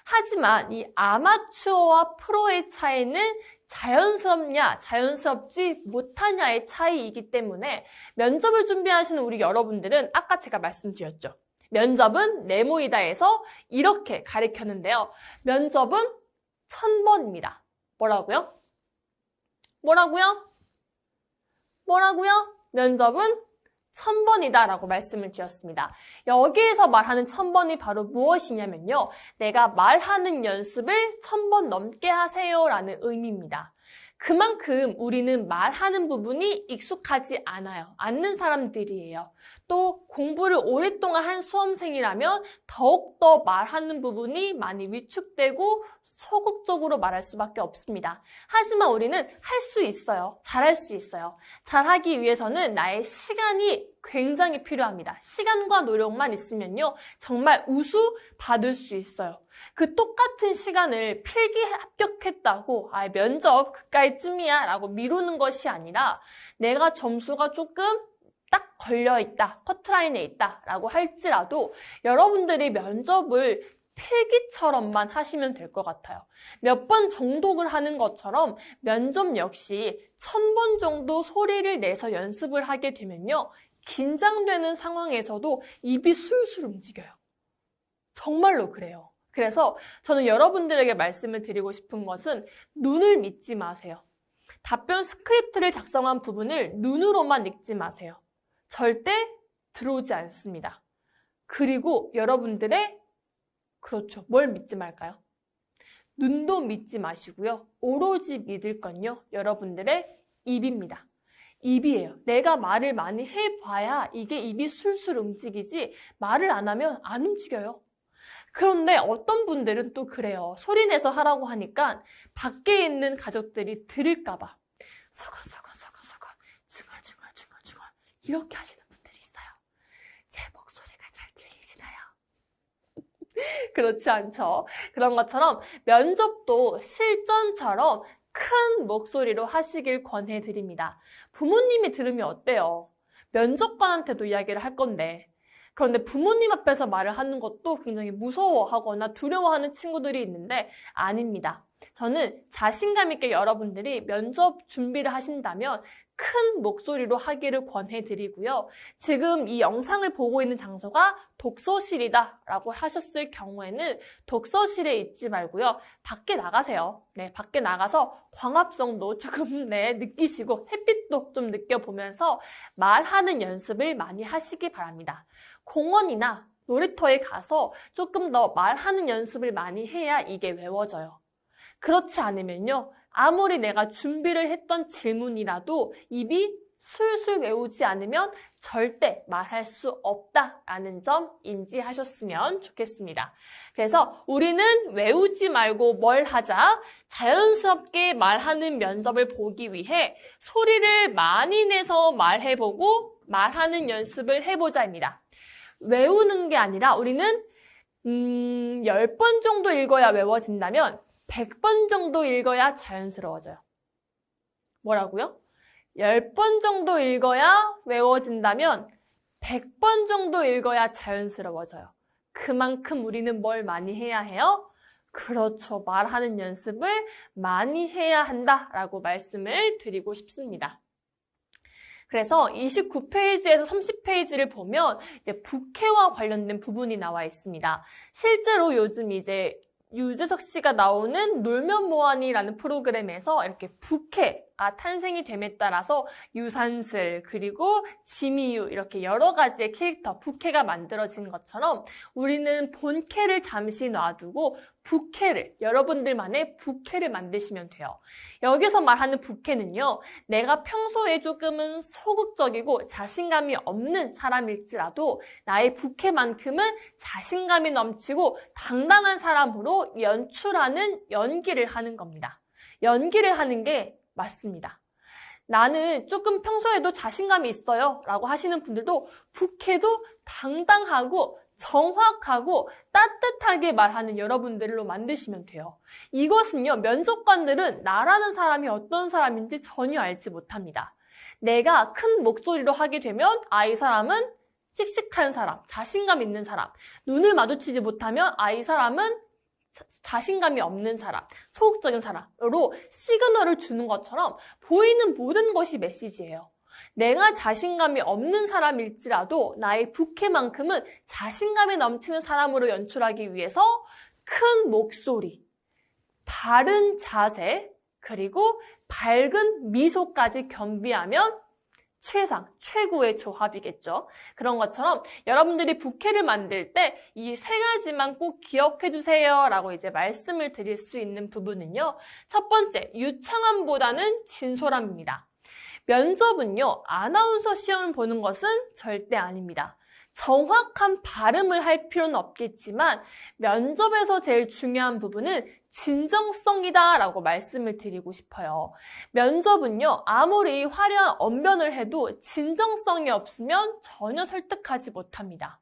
하지만 이 아마추어와 프로의 차이는 자연스럽냐, 자연스럽지 못하냐의 차이이기 때문에 면접을 준비하시는 우리 여러분들은 아까 제가 말씀드렸죠. 면접은 네모이다에서 이렇게 가리켰는데요. 면접은 1000번입니다. 뭐라고요? 뭐라고요? 뭐라고요? 면접은 1000번이다 라고 말씀을 드렸습니다. 여기에서 말하는 1000번이 바로 무엇이냐면요. 내가 말하는 연습을 1000번 넘게 하세요 라는 의미입니다. 그만큼 우리는 말하는 부분이 익숙하지 않는 사람들이에요. 또 공부를 오랫동안 한 수험생이라면 더욱더 말하는 부분이 많이 위축되고 소극적으로 말할 수밖에 없습니다. 하지만 우리는 할 수 있어요. 잘할 수 있어요. 잘하기 위해서는 나의 시간이 굉장히 필요합니다. 시간과 노력만 있으면요, 정말 우수 받을 수 있어요. 그 똑같은 시간을 필기 합격했다고 면접 그까이쯤이야 라고 미루는 것이 아니라 내가 점수가 조금 딱 걸려있다, 커트라인에 있다 라고 할지라도 여러분들이 면접을 필기처럼만 하시면 될 것 같아요. 몇 번 정독을 하는 것처럼 면접 역시 1000번 정도 소리를 내서 연습을 하게 되면요, 긴장되는 상황에서도 입이 술술 움직여요. 정말로 그래요. 그래서 저는 여러분들에게 말씀을 드리고 싶은 것은 눈을 믿지 마세요. 답변 스크립트를 작성한 부분을 눈으로만 읽지 마세요. 절대 들어오지 않습니다. 그리고 여러분들의 그렇죠. 뭘 믿지 말까요? 눈도 믿지 마시고요. 오로지 믿을 건요, 여러분들의 입입니다. 입이에요. 내가 말을 많이 해봐야 이게 입이 술술 움직이지 말을 안 하면 안 움직여요. 그런데 어떤 분들은 또 그래요. 소리내서 하라고 하니까 밖에 있는 가족들이 들을까봐 서건서건 중얼중얼 이렇게 하시는 분들이 있어요. 제 목소리가 잘 들리시나요? 그렇지 않죠. 그런 것처럼 면접도 실전처럼 큰 목소리로 하시길 권해드립니다. 부모님이 들으면 어때요? 면접관한테도 이야기를 할 건데, 그런데 부모님 앞에서 말을 하는 것도 굉장히 무서워하거나 두려워하는 친구들이 있는데 아닙니다. 저는 자신감 있게 여러분들이 면접 준비를 하신다면 큰 목소리로 하기를 권해드리고요. 지금 이 영상을 보고 있는 장소가 독서실이다 라고 하셨을 경우에는 독서실에 있지 말고요. 밖에 나가세요. 네, 밖에 나가서 광합성도 조금 느끼시고 햇빛도 좀 느껴보면서 말하는 연습을 많이 하시기 바랍니다. 공원이나 놀이터에 가서 조금 더 말하는 연습을 많이 해야 이게 외워져요. 그렇지 않으면요, 아무리 내가 준비를 했던 질문이라도 입이 술술 외우지 않으면 절대 말할 수 없다라는 점 인지하셨으면 좋겠습니다. 그래서 우리는 외우지 말고 뭘 하자? 자연스럽게 말하는 면접을 보기 위해 소리를 많이 내서 말해보고 말하는 연습을 해보자입니다. 외우는 게 아니라 우리는 10번 정도 읽어야 외워진다면 100번 정도 읽어야 자연스러워져요. 뭐라고요? 10번 정도 읽어야 외워진다면 100번 정도 읽어야 자연스러워져요. 그만큼 우리는 뭘 많이 해야 해요? 그렇죠. 말하는 연습을 많이 해야 한다라고 말씀을 드리고 싶습니다. 그래서 29페이지에서 30페이지를 보면 이제 부캐와 관련된 부분이 나와 있습니다. 실제로 요즘 이제 유재석 씨가 나오는 놀면 뭐하니라는 프로그램에서 이렇게 부캐가 탄생이 됨에 따라서 유산슬 그리고 지미유 이렇게 여러 가지의 캐릭터 부캐가 만들어진 것처럼 우리는 본캐를 잠시 놔두고 부캐를, 여러분들만의 부캐를 만드시면 돼요. 여기서 말하는 부캐는요, 내가 평소에 조금은 소극적이고 자신감이 없는 사람일지라도 나의 부캐만큼은 자신감이 넘치고 당당한 사람으로 연출하는 연기를 하는 겁니다. 연기를 하는 게 맞습니다. 나는 조금 평소에도 자신감이 있어요 라고 하시는 분들도 부캐도 당당하고 정확하고 따뜻하게 말하는 여러분들로 만드시면 돼요. 이것은요, 면접관들은 나라는 사람이 어떤 사람인지 전혀 알지 못합니다. 내가 큰 목소리로 하게 되면 이 사람은 씩씩한 사람, 자신감 있는 사람, 눈을 마주치지 못하면 이 사람은 자신감이 없는 사람, 소극적인 사람으로 시그널을 주는 것처럼 보이는 모든 것이 메시지예요. 내가 자신감이 없는 사람일지라도 나의 부캐만큼은 자신감이 넘치는 사람으로 연출하기 위해서 큰 목소리, 바른 자세, 그리고 밝은 미소까지 겸비하면 최고의 조합이겠죠. 그런 것처럼 여러분들이 부캐를 만들 때 이 3가지만 꼭 기억해 주세요 라고 이제 말씀을 드릴 수 있는 부분은요. 첫 번째, 유창함보다는 진솔함입니다. 면접은요, 아나운서 시험을 보는 것은 절대 아닙니다. 정확한 발음을 할 필요는 없겠지만 면접에서 제일 중요한 부분은 진정성이다 라고 말씀을 드리고 싶어요. 면접은요, 아무리 화려한 언변을 해도 진정성이 없으면 전혀 설득하지 못합니다.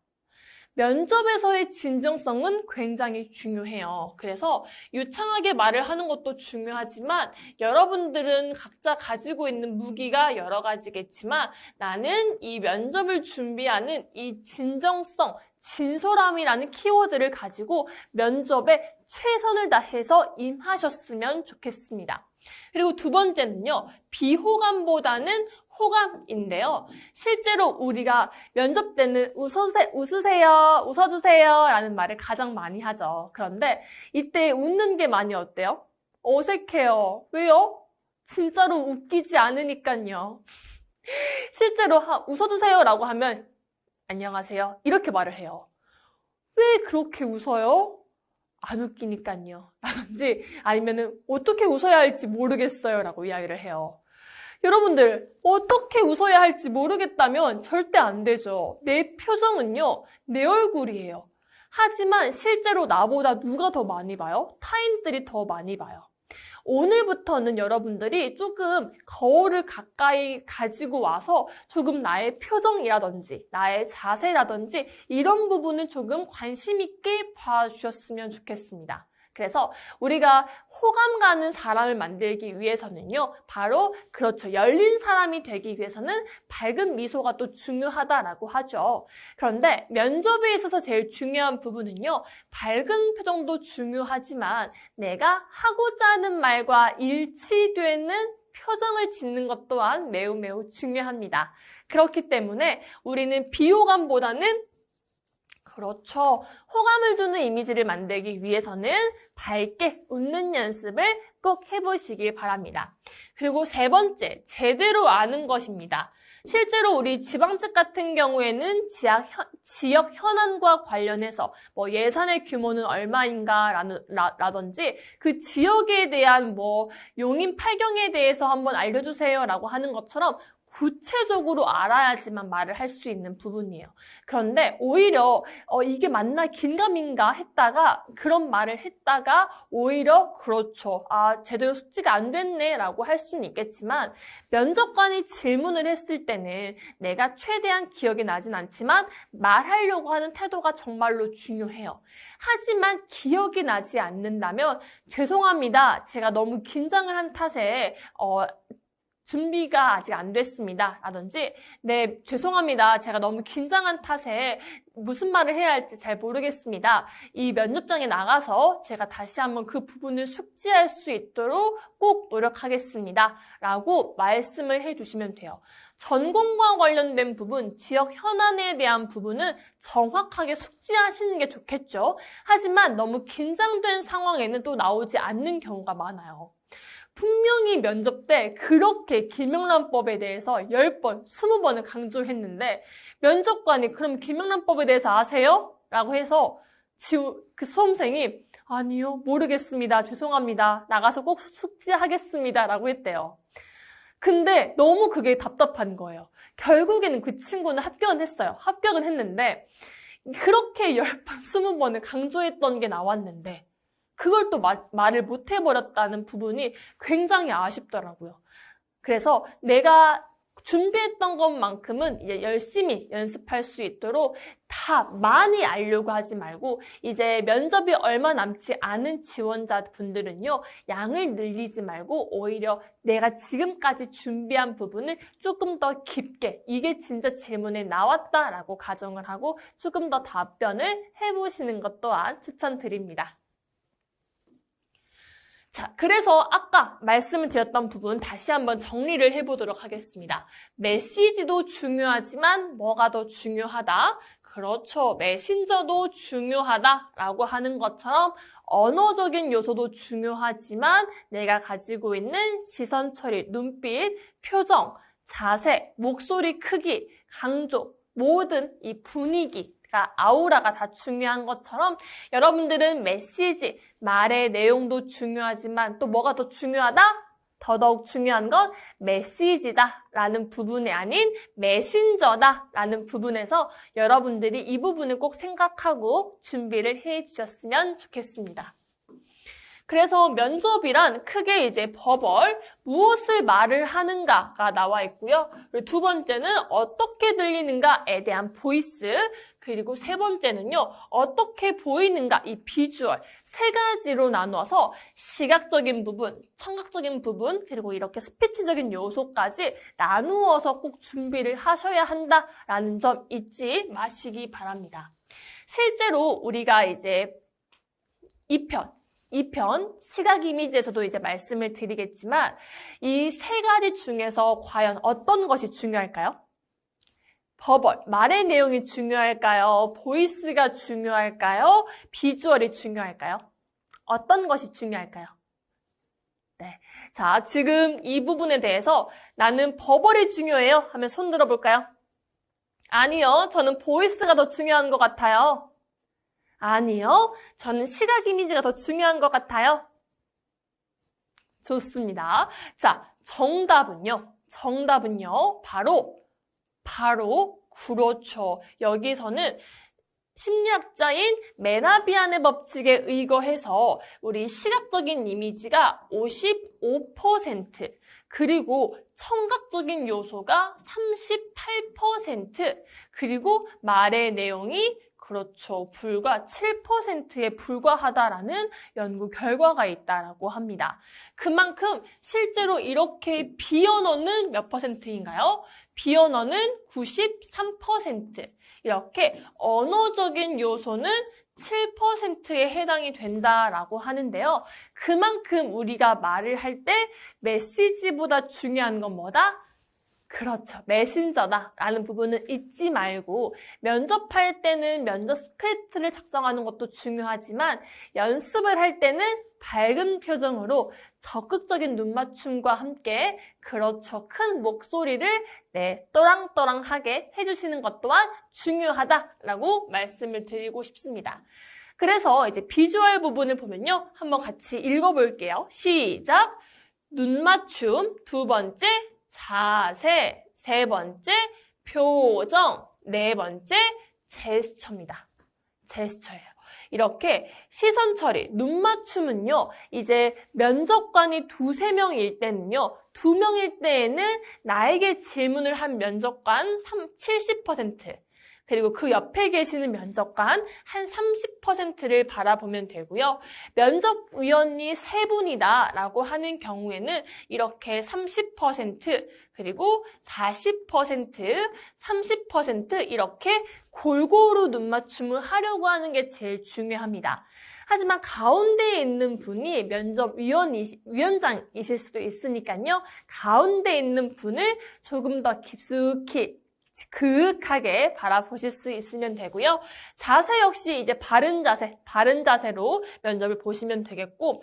면접에서의 진정성은 굉장히 중요해요. 그래서 유창하게 말을 하는 것도 중요하지만 여러분들은 각자 가지고 있는 무기가 여러 가지겠지만 나는 이 면접을 준비하는 이 진정성, 진솔함이라는 키워드를 가지고 면접에 최선을 다해서 임하셨으면 좋겠습니다. 그리고 두 번째는요, 비호감보다는 호감인데요. 실제로 우리가 면접 때는 웃으세요, 웃어주세요 라는 말을 가장 많이 하죠. 그런데 이때 웃는 게 많이 어때요? 어색해요. 왜요? 진짜로 웃기지 않으니까요. 실제로 웃어주세요 라고 하면 안녕하세요 이렇게 말을 해요. 왜 그렇게 웃어요? 안 웃기니까요. 라든지 아니면은 어떻게 웃어야 할지 모르겠어요 라고 이야기를 해요. 여러분들, 어떻게 웃어야 할지 모르겠다면 절대 안 되죠. 내 표정은요, 내 얼굴이에요. 하지만 실제로 나보다 누가 더 많이 봐요? 타인들이 더 많이 봐요. 오늘부터는 여러분들이 조금 거울을 가까이 가지고 와서 조금 나의 표정이라든지 나의 자세라든지 이런 부분을 조금 관심 있게 봐주셨으면 좋겠습니다. 그래서 우리가 호감 가는 사람을 만들기 위해서는요, 바로 그렇죠. 열린 사람이 되기 위해서는 밝은 미소가 또 중요하다라고 하죠. 그런데 면접에 있어서 제일 중요한 부분은요, 밝은 표정도 중요하지만 내가 하고자 하는 말과 일치되는 표정을 짓는 것 또한 매우 매우 중요합니다. 그렇기 때문에 우리는 비호감보다는 그렇죠. 호감을 주는 이미지를 만들기 위해서는 밝게 웃는 연습을 꼭 해보시길 바랍니다. 그리고 세 번째, 제대로 아는 것입니다. 실제로 우리 지방직 같은 경우에는 지역 현안과 관련해서 예산의 규모는 얼마인가 라든지 그 지역에 대한 용인 팔경에 대해서 한번 알려주세요 라고 하는 것처럼 구체적으로 알아야지만 말을 할 수 있는 부분이에요. 그런데 오히려 이게 맞나 긴가민가 했다가 그런 말을 했다가 오히려 그렇죠. 제대로 숙지가 안 됐네 라고 할 수는 있겠지만 면접관이 질문을 했을 때는 내가 최대한 기억이 나진 않지만 말하려고 하는 태도가 정말로 중요해요. 하지만 기억이 나지 않는다면 죄송합니다. 제가 너무 긴장을 한 탓에 준비가 아직 안 됐습니다. 라든지 네, 죄송합니다. 제가 너무 긴장한 탓에 무슨 말을 해야 할지 잘 모르겠습니다. 이 면접장에 나가서 제가 다시 한번 그 부분을 숙지할 수 있도록 꼭 노력하겠습니다. 라고 말씀을 해주시면 돼요. 전공과 관련된 부분, 지역 현안에 대한 부분은 정확하게 숙지하시는 게 좋겠죠. 하지만 너무 긴장된 상황에는 또 나오지 않는 경우가 많아요. 분명히 면접 때 그렇게 김영란법에 대해서 10번, 20번을 강조했는데 면접관이 그럼 김영란법에 대해서 아세요? 라고 해서 그 수험생이 아니요, 모르겠습니다. 죄송합니다. 나가서 꼭 숙지하겠습니다. 라고 했대요. 근데 너무 그게 답답한 거예요. 결국에는 그 친구는 합격은 했어요. 합격은 했는데 그렇게 10번, 20번을 강조했던 게 나왔는데 그걸 또 말을 못 해버렸다는 부분이 굉장히 아쉽더라고요. 그래서 내가 준비했던 것만큼은 이제 열심히 연습할 수 있도록 다 많이 알려고 하지 말고 이제 면접이 얼마 남지 않은 지원자분들은요, 양을 늘리지 말고 오히려 내가 지금까지 준비한 부분을 조금 더 깊게 이게 진짜 질문에 나왔다라고 가정을 하고 조금 더 답변을 해보시는 것 또한 추천드립니다. 자, 그래서 아까 말씀을 드렸던 부분 다시 한번 정리를 해보도록 하겠습니다. 메시지도 중요하지만 뭐가 더 중요하다? 그렇죠. 메신저도 중요하다라고 하는 것처럼 언어적인 요소도 중요하지만 내가 가지고 있는 시선 처리, 눈빛, 표정, 자세, 목소리 크기, 강조, 모든 이 분위기, 아우라가 다 중요한 것처럼 여러분들은 메시지, 말의 내용도 중요하지만 또 뭐가 더 중요하다? 더더욱 중요한 건 메시지다 라는 부분이 아닌 메신저다 라는 부분에서 여러분들이 이 부분을 꼭 생각하고 준비를 해 주셨으면 좋겠습니다. 그래서 면접이란 크게 이제 버벌, 무엇을 말을 하는가가 나와 있고요. 그리고 두 번째는 어떻게 들리는가에 대한 보이스, 그리고 세 번째는요, 어떻게 보이는가, 이 비주얼, 세 가지로 나누어서 시각적인 부분, 청각적인 부분, 그리고 이렇게 스피치적인 요소까지 나누어서 꼭 준비를 하셔야 한다라는 점 잊지 마시기 바랍니다. 실제로 우리가 이제 2편 시각 이미지에서도 이제 말씀을 드리겠지만 이 세 가지 중에서 과연 어떤 것이 중요할까요? 버벌, 말의 내용이 중요할까요? 보이스가 중요할까요? 비주얼이 중요할까요? 어떤 것이 중요할까요? 네. 자, 지금 이 부분에 대해서 나는 버벌이 중요해요 하면 손 들어볼까요? 아니요, 저는 보이스가 더 중요한 것 같아요. 아니요, 저는 시각 이미지가 더 중요한 것 같아요. 좋습니다. 자, 정답은요, 바로 그렇죠. 여기서는 심리학자인 메라비안의 법칙에 의거해서 우리 시각적인 이미지가 55%, 그리고 청각적인 요소가 38%, 그리고 말의 내용이 그렇죠. 불과 7%에 불과하다라는 연구 결과가 있다라고 합니다. 그만큼 실제로 이렇게 비언어는 몇 퍼센트인가요? 비언어는 93%. 이렇게 언어적인 요소는 7%에 해당이 된다라고 하는데요. 그만큼 우리가 말을 할 때 메시지보다 중요한 건 뭐다? 그렇죠. 메신저다라는 부분은 잊지 말고 면접할 때는 면접 스크립트를 작성하는 것도 중요하지만 연습을 할 때는 밝은 표정으로 적극적인 눈맞춤과 함께 그렇죠. 큰 목소리를 또랑또랑하게 해주시는 것 또한 중요하다라고 말씀을 드리고 싶습니다. 그래서 이제 비주얼 부분을 보면요. 한번 같이 읽어볼게요. 시작! 눈맞춤, 두 번째 자세, 세 번째 표정, 네 번째 제스처입니다. 제스처예요. 이렇게 시선 처리, 눈 맞춤은요, 이제 면접관이 2~3명일 때는요, 2명일 때에는 나에게 질문을 한 면접관 70%, 그리고 그 옆에 계시는 면접관 한 30%를 바라보면 되고요. 면접위원이 3분이다 라고 하는 경우에는 이렇게 30%, 그리고 40%, 30% 이렇게 골고루 눈맞춤을 하려고 하는 게 제일 중요합니다. 하지만 가운데에 있는 분이 위원장이실 수도 있으니까요. 가운데 있는 분을 조금 더 깊숙이 그윽하게 바라보실 수 있으면 되고요. 자세 역시 이제 바른 자세로 면접을 보시면 되겠고,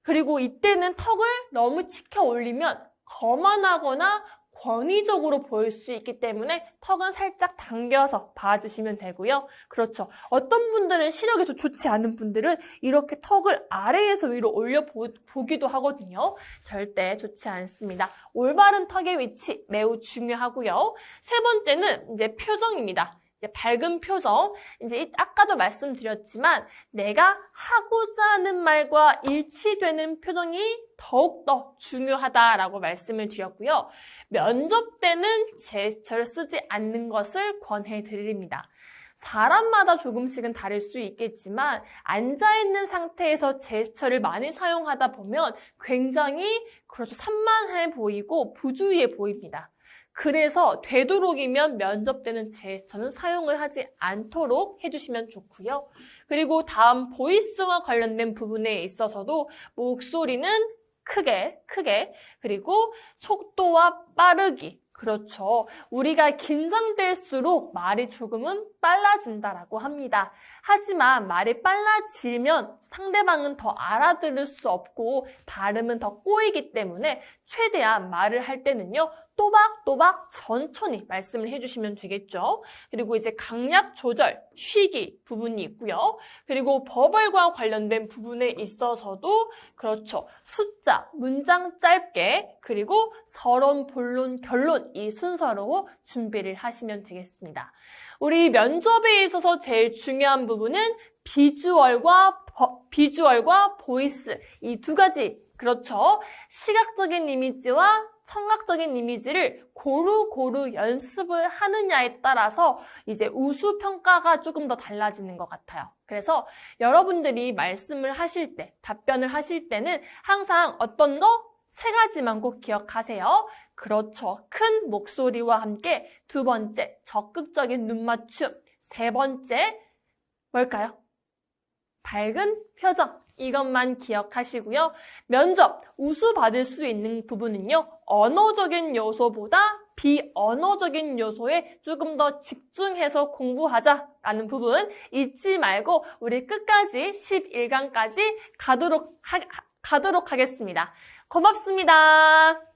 그리고 이때는 턱을 너무 치켜 올리면 거만하거나 권위적으로 보일 수 있기 때문에 턱은 살짝 당겨서 봐주시면 되고요. 그렇죠. 어떤 분들은 시력이 좀 좋지 않은 분들은 이렇게 턱을 아래에서 위로 올려보기도 하거든요. 절대 좋지 않습니다. 올바른 턱의 위치 매우 중요하고요. 세 번째는 이제 표정입니다. 이제 밝은 표정, 이제 아까도 말씀드렸지만 내가 하고자 하는 말과 일치되는 표정이 더욱더 중요하다라고 말씀을 드렸고요. 면접 때는 제스처를 쓰지 않는 것을 권해드립니다. 사람마다 조금씩은 다를 수 있겠지만 앉아있는 상태에서 제스처를 많이 사용하다 보면 굉장히 산만해 보이고 부주의해 보입니다. 그래서 되도록이면 면접 때는 제스처는 사용을 하지 않도록 해주시면 좋고요. 그리고 다음 보이스와 관련된 부분에 있어서도 목소리는 크게 그리고 속도와 빠르기, 그렇죠. 우리가 긴장될수록 말이 조금은 빨라진다라고 합니다. 하지만 말이 빨라지면 상대방은 더 알아들을 수 없고 발음은 더 꼬이기 때문에 최대한 말을 할 때는요, 또박또박 천천히 말씀을 해주시면 되겠죠. 그리고 이제 강약 조절, 쉬기 부분이 있고요. 그리고 버벌과 관련된 부분에 있어서도 그렇죠. 숫자, 문장 짧게, 그리고 서론, 본론, 결론 이 순서로 준비를 하시면 되겠습니다. 우리 면접에 있어서 제일 중요한 부분은 비주얼과 보이스 이 두 가지, 그렇죠. 시각적인 이미지와 청각적인 이미지를 고루 연습을 하느냐에 따라서 이제 우수 평가가 조금 더 달라지는 것 같아요. 그래서 여러분들이 말씀을 하실 때, 답변을 하실 때는 항상 어떤 거? 세 가지만 꼭 기억하세요. 그렇죠. 큰 목소리와 함께 두 번째, 적극적인 눈맞춤. 세 번째, 뭘까요? 밝은 표정. 이것만 기억하시고요. 면접, 우수 받을 수 있는 부분은요. 언어적인 요소보다 비언어적인 요소에 조금 더 집중해서 공부하자라는 부분 잊지 말고 우리 끝까지 11강까지 가도록 하겠습니다. 고맙습니다.